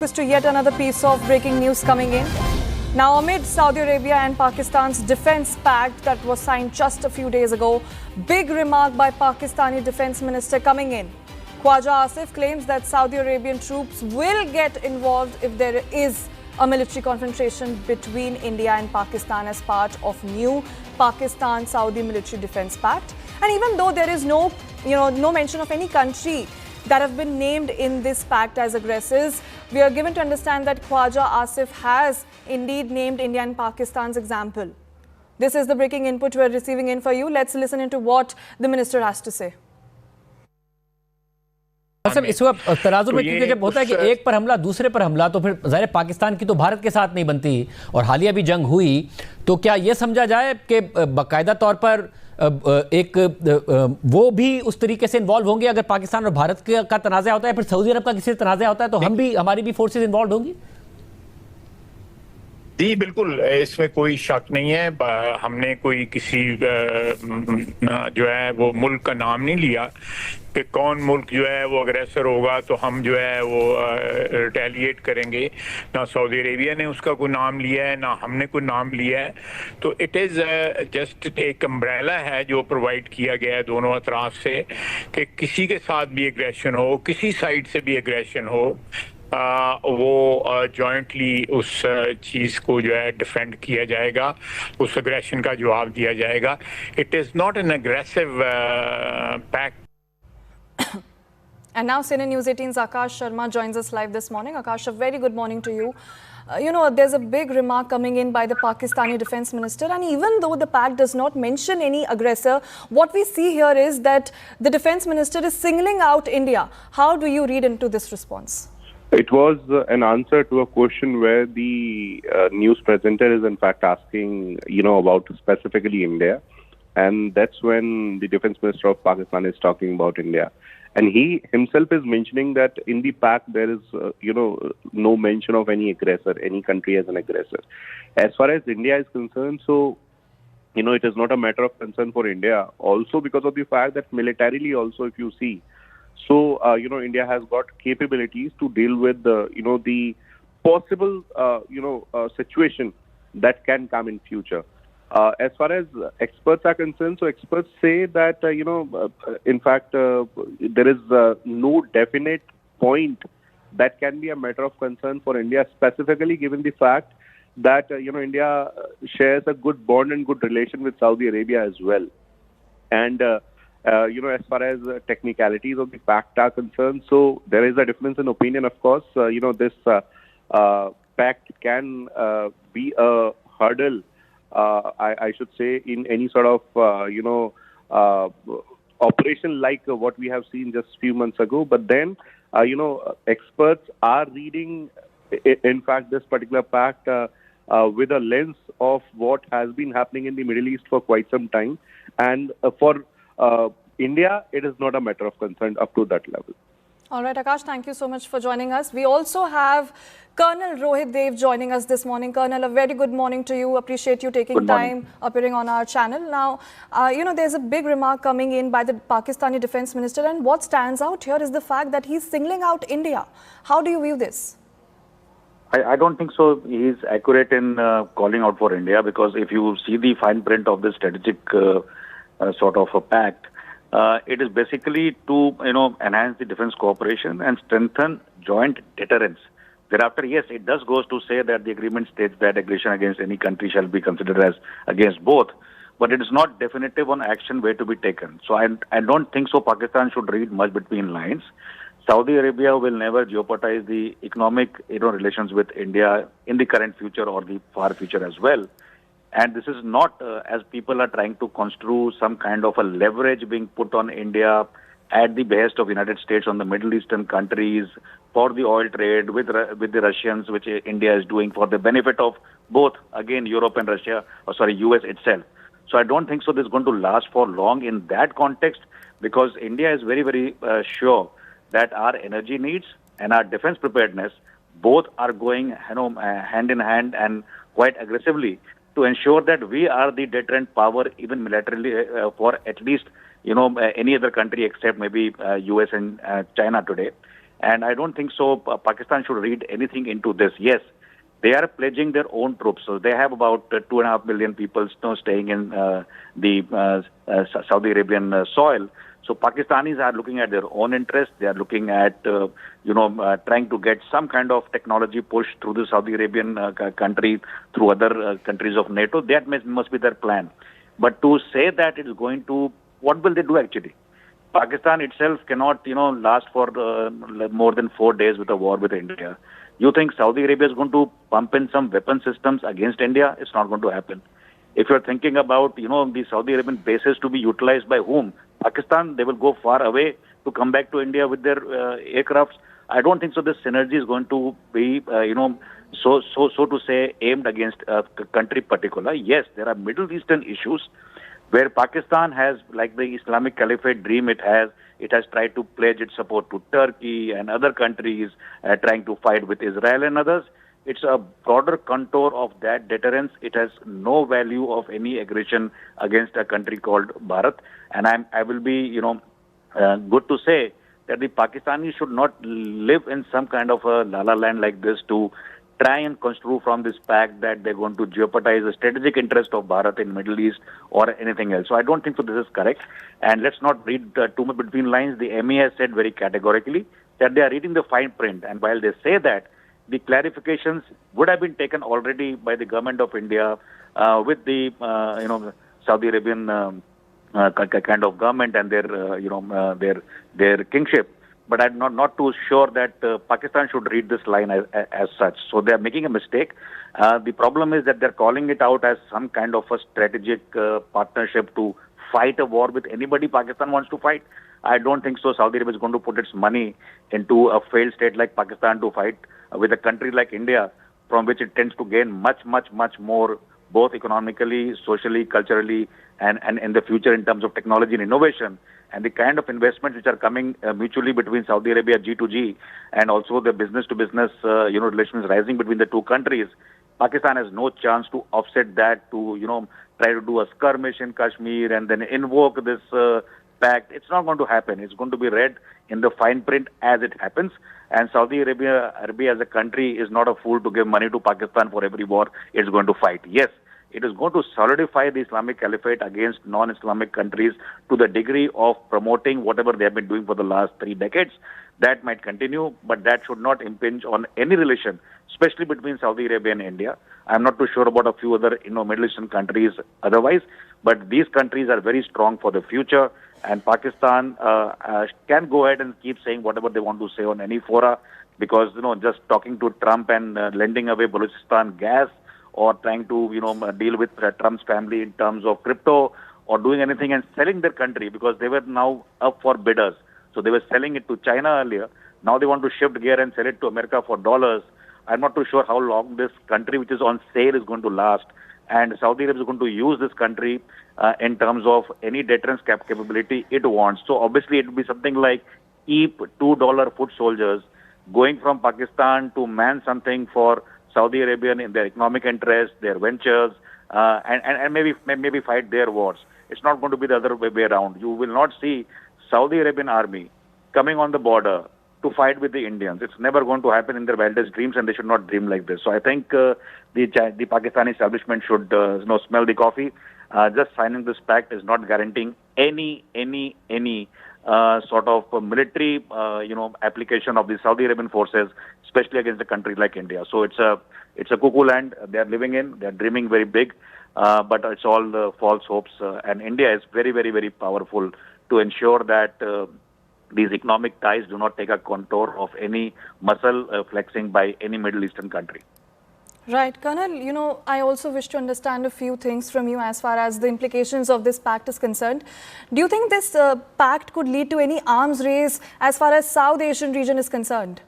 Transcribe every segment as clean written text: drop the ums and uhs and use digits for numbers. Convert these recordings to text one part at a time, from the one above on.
focus to yet another piece of breaking news coming in. Now, amid Saudi Arabia and Pakistan's defense pact that was signed just a few days ago, big remark by Pakistani defense minister coming in. Khwaja Asif claims that Saudi Arabian troops will get involved if there is a military confrontation between India and Pakistan as part of new Pakistan-Saudi military defense pact. And even though there is no mention of any country that have been named in this pact as aggressors, we are given to understand that Khwaja Asif has indeed named India and Pakistan's example. This is the breaking input we are receiving in for you. Let's listen into what the minister has to say. सब इस वक्त तराजू में क्योंकि जब होता है कि एक पर हमला दूसरे पर हमला तो फिर ज़ाहिर पाकिस्तान की तो भारत के साथ नहीं बनती और हालिया भी जंग हुई तो क्या ये समझा जाए कि बाकायदा तौर पर वो भी उस तरीके से इन्वॉल्व होंगे अगर पाकिस्तान और भारत का तनाज़ा होता है फिर सऊदी अरब का किसी से तनाज़ा होता है तो हमारी भी फोर्सेस इन्वॉल्व होंगी? जी बिल्कुल, इसमें कोई शक नहीं है। हमने कोई किसी जो है वो मुल्क का नाम नहीं लिया कि कौन मुल्क जो है वो अग्रेसर होगा तो हम जो है वो रिटेलिएट करेंगे। ना सऊदी अरेबिया ने उसका कोई नाम लिया है ना हमने कोई नाम लिया है। तो इट इज़ जस्ट एक अम्ब्रेला है जो प्रोवाइड किया गया है दोनों अतराफ से कि किसी के साथ भी एग्रेशन हो, किसी साइड से भी एग्रेशन हो, वो जॉइंटली उस चीज़ को जो है डिफेंड किया जाएगा, उस एग्रेशन का जवाब दिया जाएगा। It is not an aggressive pact. And now CNN News 18's Akash Sharma joins us live this morning. Akash, a very good morning to you. There's a big remark coming in by the Pakistani defense minister, and even though the pact does not mention any aggressor, what we see here is that the defense minister is singling out India. How do you read into this response? It was an answer to a question where the news presenter is in fact asking, about specifically India. And that's when the defense minister of Pakistan is talking about India. And he himself is mentioning that in the pact there is, no mention of any aggressor, any country as an aggressor. As far as India is concerned, so, it is not a matter of concern for India. Also because of the fact that militarily also, if you see, so, India has got capabilities to deal with the possible, situation that can come in future. As far as experts are concerned, so experts say that, in fact, there is no definite point that can be a matter of concern for India, specifically given the fact that, India shares a good bond and good relation with Saudi Arabia as well. And, as far as technicalities of the pact are concerned, so there is a difference in opinion, of course. This pact can be a hurdle, I should say, in any sort of, operation like what we have seen just a few months ago. But then, experts are reading, in fact, this particular pact with a lens of what has been happening in the Middle East for quite some time. And for India, it is not a matter of concern up to that level. All right, Akash, thank you so much for joining us. We also have Colonel Rohit Dev joining us this morning. Colonel, a very good morning to you. Appreciate you taking time appearing on our channel. Now, there's a big remark coming in by the Pakistani defense minister, and what stands out here is the fact that he's singling out India. How do you view this? I don't think so. He's accurate in calling out for India, because if you see the fine print of the strategic sort of a pact, it is basically to enhance the defense cooperation and strengthen joint deterrence. Thereafter, yes, it does goes to say that the agreement states that aggression against any country shall be considered as against both, but it is not definitive on action where to be taken. So I don't think so. Pakistan should read much between lines. Saudi Arabia will never jeopardize the economic relations with India in the current future or the far future as well. And this is not, as people are trying to construe, some kind of a leverage being put on India at the behest of United States on the Middle Eastern countries for the oil trade with the Russians, which India is doing for the benefit of both, again, Europe and US itself. So I don't think so this is going to last for long in that context, because India is very, very sure that our energy needs and our defense preparedness both are going hand in hand and quite aggressively to ensure that we are the deterrent power, even militarily, for at least any other country except maybe US and China today. And I don't think so Pakistan should read anything into this. Yes, they are pledging their own troops. So they have about 2.5 million people staying in the Saudi Arabian soil. So Pakistanis are looking at their own interest. They are looking at, trying to get some kind of technology push through the Saudi Arabian country, through other countries of NATO. That must be their plan. But to say that it is going to, what will they do actually? Pakistan itself cannot, last for more than 4 days with a war with India. You think Saudi Arabia is going to pump in some weapon systems against India? It's not going to happen. If you're thinking about, the Saudi Arabian bases to be utilized by whom? Pakistan, they will go far away to come back to India with their aircrafts. I don't think so. This synergy is going to be, so to say, aimed against a country particular. Yes, there are Middle Eastern issues where Pakistan has, like the Islamic Caliphate dream it has tried to pledge its support to Turkey and other countries, trying to fight with Israel and others. It's a broader contour of that deterrence. It has no value of any aggression against a country called Bharat. And I will be, good to say that the Pakistanis should not live in some kind of a la-la land like this to try and construe from this pact that they're going to jeopardize the strategic interest of Bharat in Middle East or anything else. So I don't think so this is correct. And let's not read too much between lines. The ME has said very categorically that they are reading the fine print. And while they say that, the clarifications would have been taken already by the government of India with the, Saudi Arabian kind of government and their kingship. But I'm not too sure that Pakistan should read this line as such. So they are making a mistake. The problem is that they're calling it out as some kind of a strategic partnership to fight a war with anybody Pakistan wants to fight. I don't think so. Saudi Arabia is going to put its money into a failed state like Pakistan to fight with a country like India, from which it tends to gain much, much, much more, both economically, socially, culturally, and in the future in terms of technology and innovation. And the kind of investments which are coming mutually between Saudi Arabia, G2G, and also the business-to-business relations rising between the two countries, Pakistan has no chance to offset that, to try to do a skirmish in Kashmir and then invoke this pact. It's not going to happen. It's going to be read in the fine print as it happens. And Saudi Arabia as a country is not a fool to give money to Pakistan for every war it's going to fight. Yes, it is going to solidify the Islamic Caliphate against non-Islamic countries to the degree of promoting whatever they have been doing for the last 3 decades. That might continue, but that should not impinge on any relation, especially between Saudi Arabia and India. I'm not too sure about a few other Middle Eastern countries otherwise, but these countries are very strong for the future, and Pakistan can go ahead and keep saying whatever they want to say on any fora, because just talking to Trump and lending away Balochistan gas, or trying to deal with Trump's family in terms of crypto, or doing anything and selling their country, because they were now up for bidders. So they were selling it to China earlier. Now they want to shift gear and sell it to America for dollars. I'm not too sure how long this country, which is on sale, is going to last. And Saudi Arabia is going to use this country in terms of any deterrence capability it wants. So obviously it will be something like keep $2 foot soldiers going from Pakistan to man something for Saudi Arabia in their economic interests, their ventures, and maybe fight their wars. It's not going to be the other way around. You will not see Saudi Arabian army coming on the border to fight with the Indians. It's never going to happen in their wildest dreams, and they should not dream like this. So I think the Pakistani establishment should smell the coffee. Just signing this pact is not guaranteeing any sort of military application of the Saudi Arabian forces, especially against a country like India. So it's a cuckoo land they are living in. They are dreaming very big, but it's all false hopes. And India is very, very, very powerful to ensure that these economic ties do not take a contour of any muscle flexing by any Middle Eastern country. Right. Colonel, I also wish to understand a few things from you as far as the implications of this pact is concerned. Do you think this pact could lead to any arms race as far as South Asian region is concerned?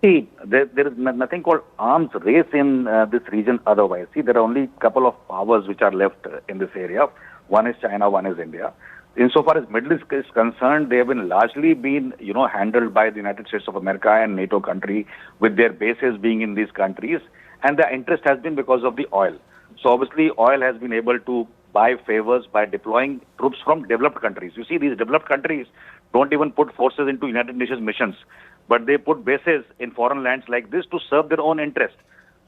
See, there is nothing called arms race in this region otherwise. See, there are only a couple of powers which are left in this area. One is China, one is India. Insofar as Middle East is concerned, they have been largely handled by the United States of America and NATO country, with their bases being in these countries. And the interest has been because of the oil. So obviously, oil has been able to buy favors by deploying troops from developed countries. You see, these developed countries don't even put forces into United Nations missions, but they put bases in foreign lands like this to serve their own interest.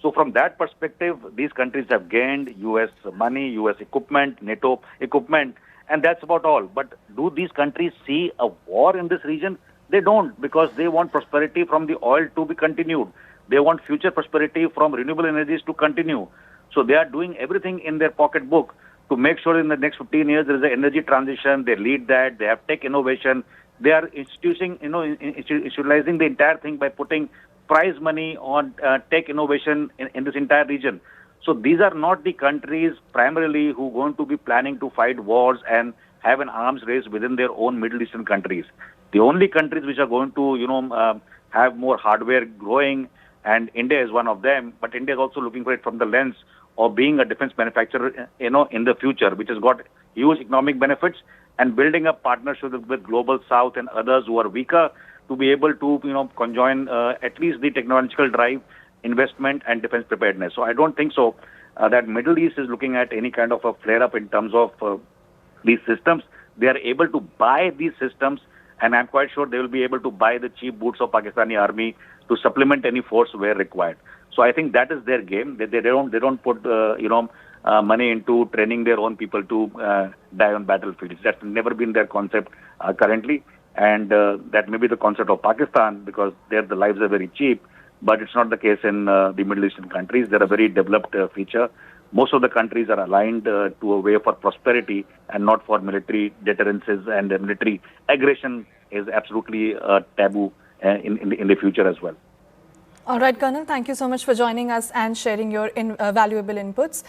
So from that perspective, these countries have gained US money, US equipment, NATO equipment, and that's about all. But do these countries see a war in this region? They don't, because they want prosperity from the oil to be continued. They want future prosperity from renewable energies to continue. So they are doing everything in their pocketbook to make sure in the next 15 years there is an energy transition. They lead that. They have tech innovation. They are institutionalizing the entire thing by putting prize money on tech innovation in this entire region. So these are not the countries primarily who are going to be planning to fight wars and have an arms race within their own Middle Eastern countries. The only countries which are going to, have more hardware growing, and India is one of them, but India is also looking for it from the lens of being a defense manufacturer, in the future, which has got huge economic benefits, and building a partnership with Global South and others who are weaker to be able to, conjoin at least the technological drive, investment, and defense preparedness. So I don't think so that Middle East is looking at any kind of a flare-up in terms of these systems. They are able to buy these systems, and I'm quite sure they will be able to buy the cheap boots of Pakistani army to supplement any force where required. So I think that is their game. They don't put money into training their own people to die on battlefields. That's never been their concept currently, and that may be the concept of Pakistan, because there the lives are very cheap. But it's not the case in the Middle Eastern countries. They're a very developed feature. Most of the countries are aligned to a way for prosperity and not for military deterrences, and military aggression is absolutely taboo in the future as well. All right, Colonel, thank you so much for joining us and sharing your valuable inputs.